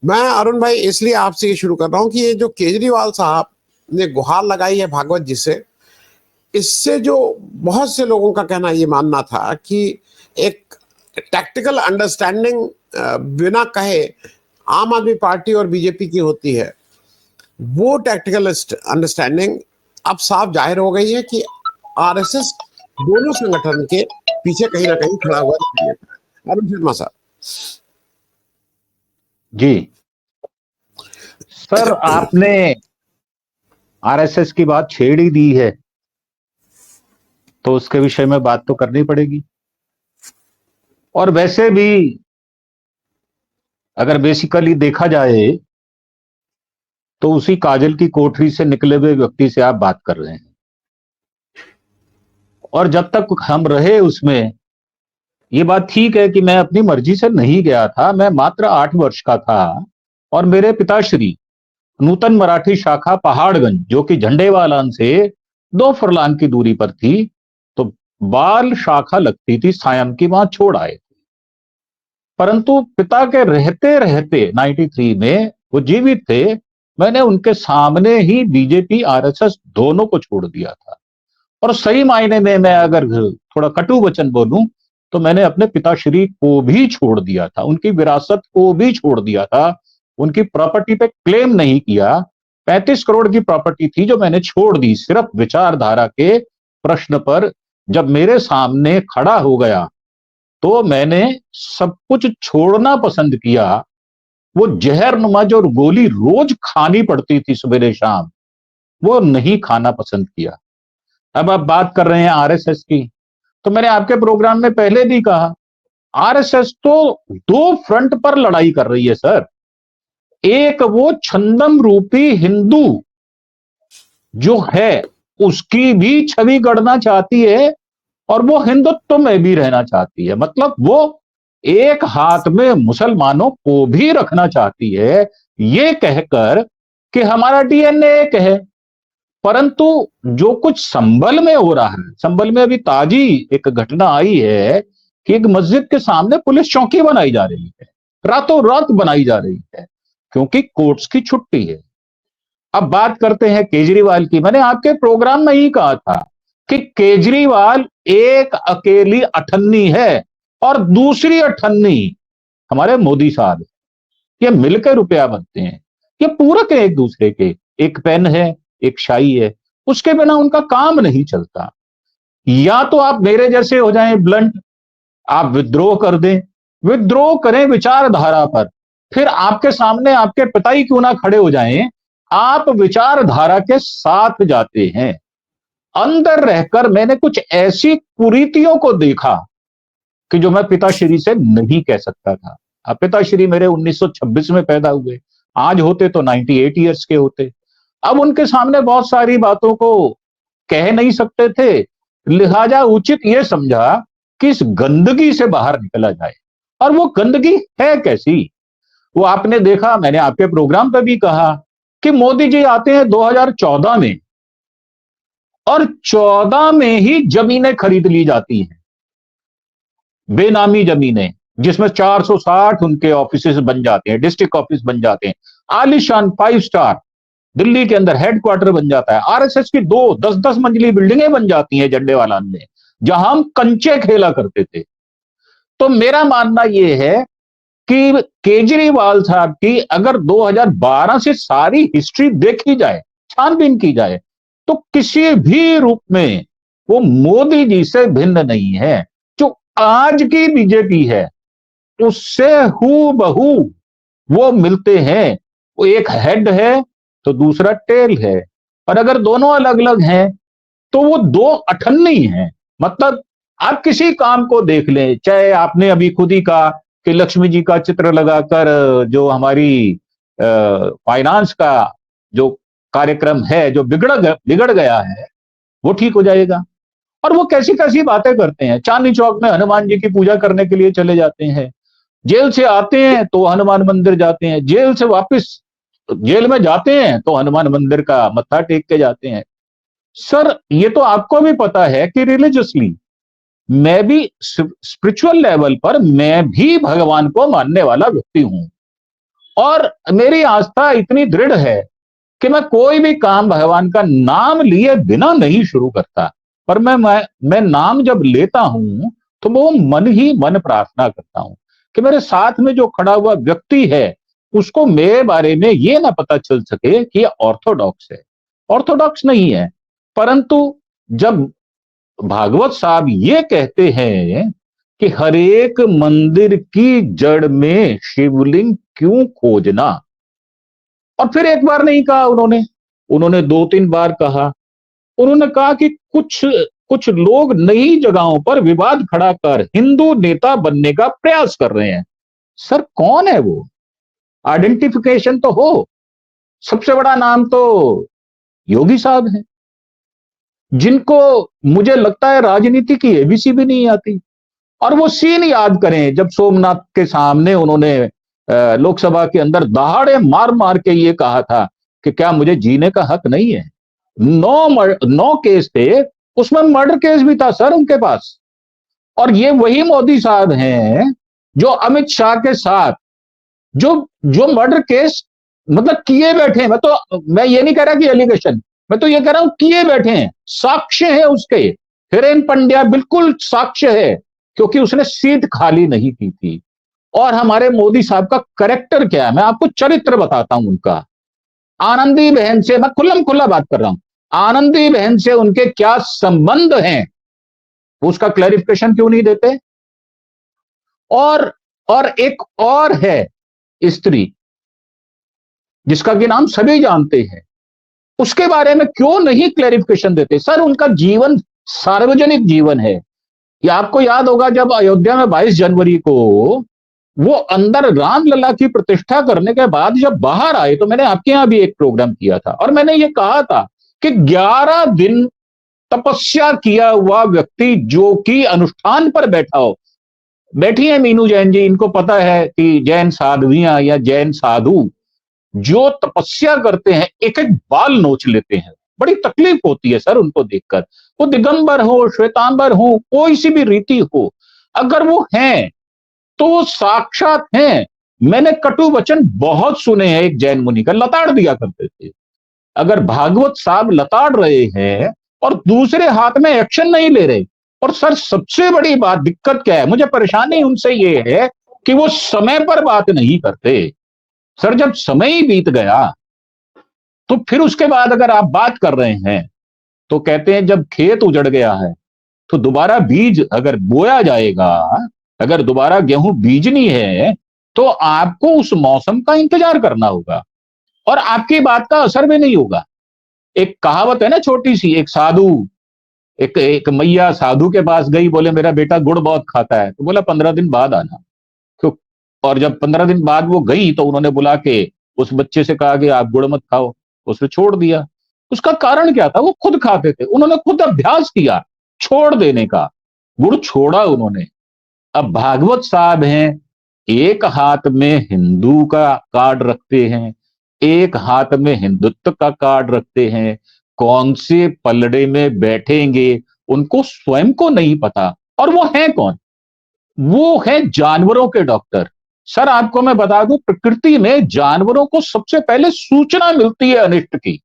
मैं अरुण भाई इसलिए आपसे ये शुरू कर रहा हूं कि ये जो केजरीवाल साहब ने गुहार लगाई है भागवत जी से, इससे जो बहुत से लोगों का कहना ये मानना था कि एक टैक्टिकल अंडरस्टैंडिंग बिना कहे आम आदमी पार्टी और बीजेपी की होती है, वो टैक्टिकल अंडरस्टैंडिंग अब साफ जाहिर हो गई है कि आरएसएस दोनों संगठन के पीछे कहीं ना कहीं खड़ा हुआ दिखाई देता है। अरुण शर्मा साहब जी सर, आपने आरएसएस की बात छेड़ ही दी है तो उसके विषय में बात तो करनी पड़ेगी। और वैसे भी अगर बेसिकली देखा जाए तो उसी काजल की कोठरी से निकले हुए व्यक्ति से आप बात कर रहे हैं। और जब तक हम रहे उसमें, ये बात ठीक है कि मैं अपनी मर्जी से नहीं गया था, मैं मात्र 8 वर्ष का था और मेरे पिताश्री नूतन मराठी शाखा पहाड़गंज, जो कि झंडेवालान से 2 फरलांग की दूरी पर थी, तो बाल शाखा लगती थी सायम की, वहां छोड़ आए थे। परंतु पिता के रहते रहते 93 में वो जीवित थे, मैंने उनके सामने ही बीजेपी आरएसएस दोनों को छोड़ दिया था। और सही मायने में मैं अगर थोड़ा कटु वचन बोलूं तो मैंने अपने पिताश्री को भी छोड़ दिया था, उनकी विरासत को भी छोड़ दिया था, उनकी प्रॉपर्टी पे क्लेम नहीं किया। 35 करोड़ की प्रॉपर्टी थी जो मैंने छोड़ दी सिर्फ विचारधारा के प्रश्न पर। जब मेरे सामने खड़ा हो गया तो मैंने सब कुछ छोड़ना पसंद किया। वो जहरनुमा जो गोली रोज खानी पड़ती थी सवेरे शाम, वो नहीं खाना पसंद किया। अब आप बात कर रहे हैं आरएसएस की, तो मैंने आपके प्रोग्राम में पहले भी कहा, आरएसएस तो 2 फ्रंट पर लड़ाई कर रही है सर। एक वो छंदम रूपी हिंदू जो है उसकी भी छवि गढ़ना चाहती है और वो हिंदुत्व में भी रहना चाहती है। मतलब वो एक हाथ में मुसलमानों को भी रखना चाहती है, ये कहकर कि हमारा डीएनए एक है। परंतु जो कुछ संभल में हो रहा है, संभल में अभी ताजी एक घटना आई है कि एक मस्जिद के सामने पुलिस चौकी बनाई जा रही है, रातों रात बनाई जा रही है, क्योंकि कोर्ट्स की छुट्टी है। अब बात करते हैं केजरीवाल की। मैंने आपके प्रोग्राम में ही कहा था कि केजरीवाल एक अकेली अठन्नी है और दूसरी अठन्नी हमारे मोदी साहब है। ये मिलकर रुपया बनते हैं, ये पूरक है एक दूसरे के। एक पेन है, एक शाई है, उसके बिना उनका काम नहीं चलता। या तो आप मेरे जैसे हो जाएं ब्लंट, आप विद्रोह कर दें, विद्रोह करें विचारधारा पर, फिर आपके सामने आपके पिता ही क्यों ना खड़े हो जाएं, आप विचारधारा के साथ जाते हैं। अंदर रहकर मैंने कुछ ऐसी कुरीतियों को देखा कि जो मैं पिताश्री से नहीं कह सकता था। अब पिताश्री मेरे 1926 में पैदा हुए, आज होते तो 98 ईयर्स के होते। अब उनके सामने बहुत सारी बातों को कह नहीं सकते थे, लिहाजा उचित यह समझा कि इस गंदगी से बाहर निकला जाए। और वो गंदगी है कैसी, वो आपने देखा, मैंने आपके प्रोग्राम पर भी कहा कि मोदी जी आते हैं 2014 में और 14 में ही जमीनें खरीद ली जाती हैं, बेनामी जमीनें, जिसमें 460 उनके ऑफिसेस बन जाते हैं, डिस्ट्रिक्ट ऑफिस बन जाते हैं, आलीशान 5 स्टार दिल्ली के अंदर हेडक्वार्टर बन जाता है। आरएसएस की 10-10 मंजिली बिल्डिंगें बन जाती हैं झंडेवाला में, जहां हम कंचे खेला करते थे। तो मेरा मानना यह है कि केजरीवाल साहब की अगर 2012 से सारी हिस्ट्री देखी जाए, छानबीन की जाए, तो किसी भी रूप में वो मोदी जी से भिन्न नहीं है। जो आज की बीजेपी है उससे हूबहू वो मिलते हैं। वो एक हेड है तो दूसरा टेल है, और अगर दोनों अलग अलग हैं तो वो 2 अठन्नी हैं। मतलब आप किसी काम को देख लें, चाहे आपने अभी खुद ही कहा कि लक्ष्मी जी का चित्र लगाकर जो हमारी फाइनेंस का जो कार्यक्रम है जो बिगड़ गया है वो ठीक हो जाएगा। और वो कैसी कैसी बातें करते हैं, चांदनी चौक में हनुमान जी की पूजा करने के लिए चले जाते हैं, जेल से आते हैं तो हनुमान मंदिर जाते हैं, जेल से वापस जेल में जाते हैं तो हनुमान मंदिर का मत्था टेक के जाते हैं। सर ये तो आपको भी पता है कि रिलीजियसली मैं भी स्पिरिचुअल लेवल पर मैं भी भगवान को मानने वाला व्यक्ति हूं। और मेरी आस्था इतनी दृढ़ है कि मैं कोई भी काम भगवान का नाम लिए बिना नहीं शुरू करता। पर मैं नाम जब लेता हूं तो वो मन ही मन प्रार्थना करता हूं कि मेरे साथ में जो खड़ा हुआ व्यक्ति है उसको मेरे बारे में ये ना पता चल सके कि ये ऑर्थोडॉक्स है। ऑर्थोडॉक्स नहीं है, परंतु जब भागवत साहब ये कहते हैं कि हर एक मंदिर की जड़ में शिवलिंग क्यों खोजना, और फिर एक बार नहीं कहा उन्होंने, उन्होंने 2-3 बार कहा। उन्होंने कहा कि कुछ कुछ लोग नई जगहों पर विवाद खड़ा कर हिंदू नेता बनने का प्रयास कर रहे हैं। सर कौन है वो? आइडेंटिफिकेशन तो हो। सबसे बड़ा नाम तो योगी साहब हैं, जिनको मुझे लगता है राजनीति की एबीसी भी नहीं आती। और वो सीन याद करें जब सोमनाथ के सामने उन्होंने लोकसभा के अंदर दहाड़े मार मार के ये कहा था कि क्या मुझे जीने का हक नहीं है। 9 केस थे, उसमें मर्डर केस भी था सर उनके पास। और ये वही मोदी साहब हैं जो अमित शाह के साथ जो जो मर्डर केस मतलब किए बैठे हैं। मैं ये नहीं कह रहा कि एलिगेशन, मैं तो ये कह रहा हूं किए बैठे हैं, साक्ष्य है उसके। हिरेन पंड्या बिल्कुल साक्ष्य है, क्योंकि उसने सीट खाली नहीं की थी। और हमारे मोदी साहब का कैरेक्टर क्या है, मैं आपको चरित्र बताता हूं उनका। आनंदी बहन से, मैं खुल्लम खुल्ला बात कर रहा हूं, आनंदी बहन से उनके क्या संबंध हैं उसका क्लैरिफिकेशन क्यों नहीं देते। और एक और है स्त्री जिसका कि नाम सभी जानते हैं, उसके बारे में क्यों नहीं क्लैरिफिकेशन देते। सर उनका जीवन सार्वजनिक जीवन है। ये आपको याद होगा जब अयोध्या में 22 जनवरी को वो अंदर रामलला की प्रतिष्ठा करने के बाद जब बाहर आए, तो मैंने आपके यहां भी एक प्रोग्राम किया था और मैंने ये कहा था कि 11 दिन तपस्या किया हुआ व्यक्ति जो कि अनुष्ठान पर बैठा हो, बैठी है मीनू जैन जी, इनको पता है कि जैन साध्वियां या जैन साधु जो तपस्या करते हैं एक एक बाल नोच लेते हैं। बड़ी तकलीफ होती है सर उनको देखकर। वो दिगंबर हो, श्वेतांबर हो, कोई सी भी रीति हो, अगर वो हैं तो वो साक्षात हैं। मैंने कटु वचन बहुत सुने हैं एक जैन मुनि का, लताड़ दिया करते थे। अगर भागवत साहब लताड़ रहे हैं और दूसरे हाथ में एक्शन नहीं ले रहे, और सर सबसे बड़ी बात दिक्कत क्या है, मुझे परेशानी उनसे ये है कि वो समय पर बात नहीं करते। सर जब समय ही बीत गया तो फिर उसके बाद अगर आप बात कर रहे हैं तो कहते हैं जब खेत उजड़ गया है तो दोबारा बीज अगर बोया जाएगा, अगर दोबारा गेहूं बीजनी है तो आपको उस मौसम का इंतजार करना होगा और आपकी बात का असर भी नहीं होगा। एक कहावत है ना छोटी सी, एक साधु, एक मैया साधु के पास गई, बोले मेरा बेटा गुड़ बहुत खाता है, तो बोला 15 दिन बाद आना। तो और जब 15 दिन बाद वो गई तो उन्होंने बुला के उस बच्चे से कहा कि आप गुड़ मत खाओ, उसने छोड़ दिया। उसका कारण क्या था, वो खुद खाते थे, उन्होंने खुद अभ्यास किया छोड़ देने का, गुड़ छोड़ा उन्होंने। अब भागवत साहब हैं, एक हाथ में हिंदू का कार्ड रखते हैं, एक हाथ में हिंदुत्व का कार्ड रखते हैं, कौन से पलड़े में बैठेंगे उनको स्वयं को नहीं पता। और वो है कौन? वो है जानवरों के डॉक्टर। सर आपको मैं बता दूं, प्रकृति में जानवरों को सबसे पहले सूचना मिलती है अनिष्ट की।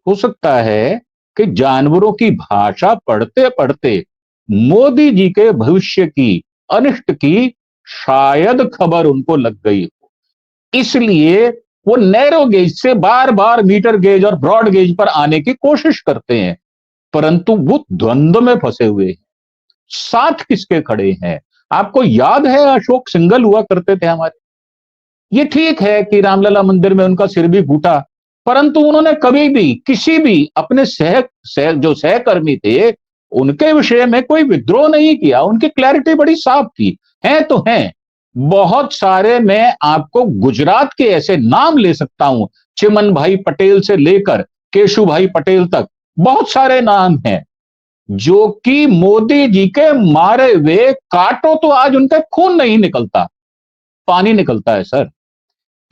हो सकता है कि जानवरों की भाषा पढ़ते पढ़ते मोदी जी के भविष्य की, अनिष्ट की शायद खबर उनको लग गई हो, इसलिए वो नैरो गेज से बार बार मीटर गेज और ब्रॉड गेज पर आने की कोशिश करते हैं, परंतु वो द्वंद्व में फंसे हुए हैं। साथ किसके खड़े हैं? आपको याद है अशोक सिंघल हुआ करते थे हमारे, ये ठीक है कि रामलला मंदिर में उनका सिर भी फूटा, परंतु उन्होंने कभी भी किसी भी अपने जो सहकर्मी थे उनके विषय में कोई विद्रोह नहीं किया। उनकी क्लैरिटी बड़ी साफ थी। हैं तो हैं बहुत सारे, मैं आपको गुजरात के ऐसे नाम ले सकता हूं, चिमन भाई पटेल से लेकर केशु भाई पटेल तक बहुत सारे नाम हैं जो कि मोदी जी के मारे हुए, काटो तो आज उनके खून नहीं निकलता, पानी निकलता है सर।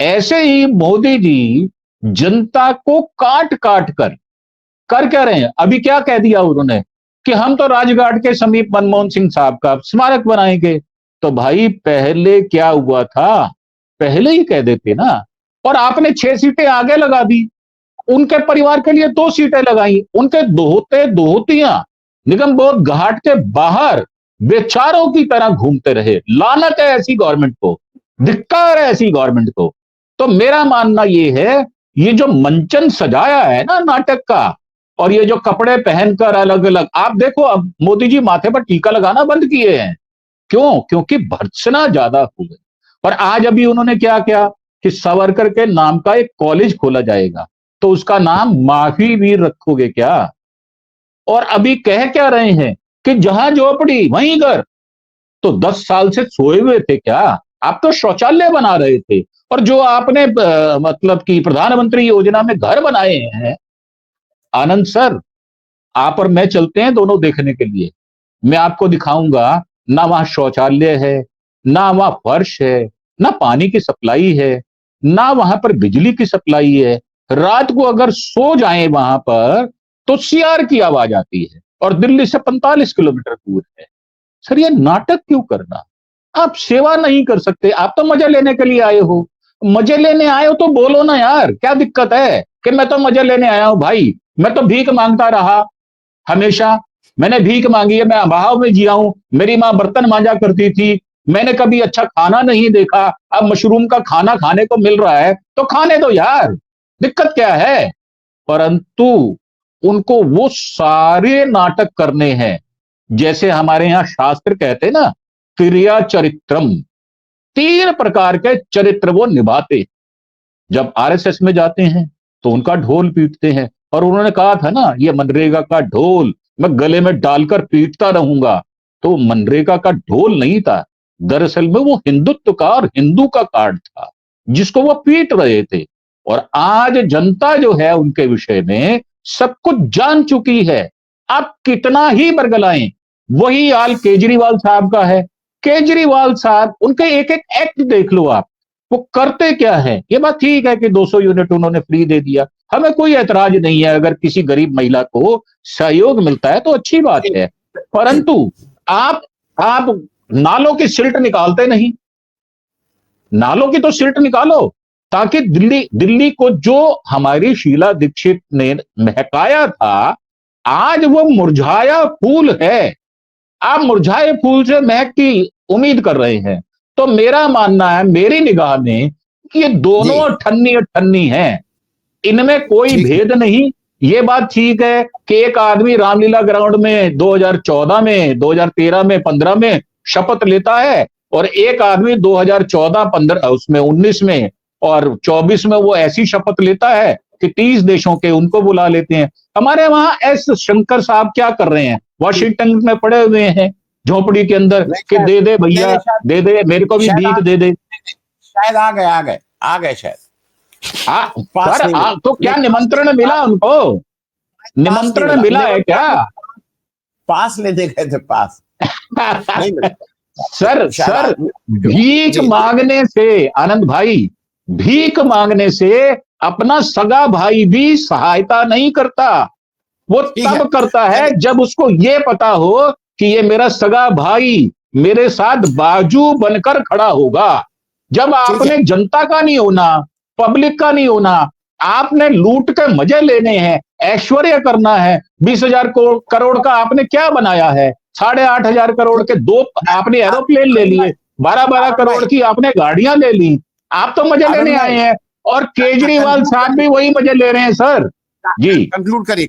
ऐसे ही मोदी जी जनता को काट काट कर क्या रहे हैं। अभी क्या कह दिया उन्होंने कि हम तो राजघाट के समीप मनमोहन सिंह साहब का स्मारक बनाएंगे। तो भाई पहले क्या हुआ था, पहले ही कह देते ना। और आपने 6 सीटें आगे लगा दी, उनके परिवार के लिए 2 सीटें लगाई, उनके दोहते दोहतियां निगम बोध घाट के बाहर बेचारों की तरह घूमते रहे। लानत है ऐसी गवर्नमेंट को, धिक्कार है ऐसी गवर्नमेंट को। तो मेरा मानना यह है, ये जो मंचन सजाया है ना नाटक का, और ये जो कपड़े पहनकर अलग अलग, आप देखो अब मोदी जी माथे पर टीका लगाना बंद किए हैं। क्यों? क्योंकि भर्त्सना ज्यादा हो गई। और आज अभी उन्होंने क्या किया कि सावरकर के नाम का एक कॉलेज खोला जाएगा, तो उसका नाम माफी वीर रखोगे क्या? और अभी कह क्या रहे हैं कि जहां झोपड़ी वहीं घर। तो 10 साल से सोए हुए थे क्या? आप तो शौचालय बना रहे थे। और जो आपने मतलब कि प्रधानमंत्री योजना में घर बनाए हैं, आनंद सर, आप और मैं चलते हैं दोनों देखने के लिए। मैं आपको दिखाऊंगा, ना वहां शौचालय है, ना वहां फर्श है, ना पानी की सप्लाई है, ना वहां पर बिजली की सप्लाई है। रात को अगर सो जाएं वहां पर तो सीआर की आवाज आती है, और दिल्ली से 45 किलोमीटर दूर है। सर ये नाटक क्यों करना? आप सेवा नहीं कर सकते, आप तो मजे लेने के लिए आए हो। मजे लेने आए हो तो बोलो ना यार, क्या दिक्कत है कि मैं तो मजे लेने आया हूं भाई, मैं तो भीख मांगता रहा हमेशा। मैंने भीख मांगी है, मैं अभाव में जिया हूं, मेरी मां बर्तन मांजा करती थी, मैंने कभी अच्छा खाना नहीं देखा, अब मशरूम का खाना खाने को मिल रहा है तो खाने दो यार, दिक्कत क्या है? परंतु उनको वो सारे नाटक करने हैं, जैसे हमारे यहां शास्त्र कहते हैं ना, क्रिया चरित्रम, 3 प्रकार के चरित्र वो निभाते। जब आरएसएस में जाते हैं तो उनका ढोल पीटते हैं, और उन्होंने कहा था ना, ये मनरेगा का ढोल मैं गले में डालकर पीटता रहूंगा। तो मनरेगा का ढोल नहीं था, दरअसल में वो हिंदुत्व का और हिंदू का कार्ड था जिसको वो पीट रहे थे। और आज जनता जो है उनके विषय में सब कुछ जान चुकी है। आप कितना ही बरगलाएं, वही हाल केजरीवाल साहब का है। केजरीवाल साहब, उनके एक एक एक्ट देख लो आप, वो करते क्या है। ये बात ठीक है कि 200 यूनिट उन्होंने फ्री दे दिया, हमें कोई ऐतराज नहीं है, अगर किसी गरीब महिला को सहयोग मिलता है तो अच्छी बात है। परंतु आप नालों की सिल्ट निकालते नहीं। नालों की तो सिल्ट निकालो, ताकि दिल्ली को जो हमारी शीला दीक्षित ने महकाया था, आज वो मुरझाया फूल है। आप मुरझाए फूल से महक की उम्मीद कर रहे हैं। तो मेरा मानना है, मेरी निगाह में, कि ये दोनों ठन्नी ठन्नी हैं, इनमें कोई भेद नहीं। ये बात ठीक है कि एक आदमी रामलीला ग्राउंड में 2014 में, 2013 में, 15 में शपथ लेता है, और एक आदमी 2014, 15 उसमें 19 में और 24 में वो ऐसी शपथ लेता है कि 30 देशों के उनको बुला लेते हैं। हमारे वहां एस शंकर साहब क्या कर रहे हैं? वॉशिंगटन में पड़े हुए हैं झोपड़ी के अंदर कि दे दे भैया, दे दे, मेरे को भी भीख दे दे। शायद आ गए शायद। तो क्या निमंत्रण मिला उनको? निमंत्रण मिला है क्या? पास लेने गए थे, पास नहीं मिला। सर भीख मांगने से, आनंद भाई, भीख मांगने से अपना सगा भाई भी सहायता नहीं करता। वो तब करता है जब उसको ये पता हो कि ये मेरा सगा भाई मेरे साथ बाजू बनकर खड़ा होगा। जब आपने जनता का नहीं होना, पब्लिक का नहीं होना, आपने लूट के मजे लेने हैं, ऐश्वर्य करना है। 20,000 करोड़ का आपने क्या बनाया है? 8,500 करोड़ के 2 आपने एरोप्लेन ले लिए, 12-12 करोड़ की आपने गाड़ियां ले ली। आप तो मजे लेने आए हैं, और केजरीवाल साहब भी वही मजे ले रहे हैं सर। जी कंक्लूड करिए।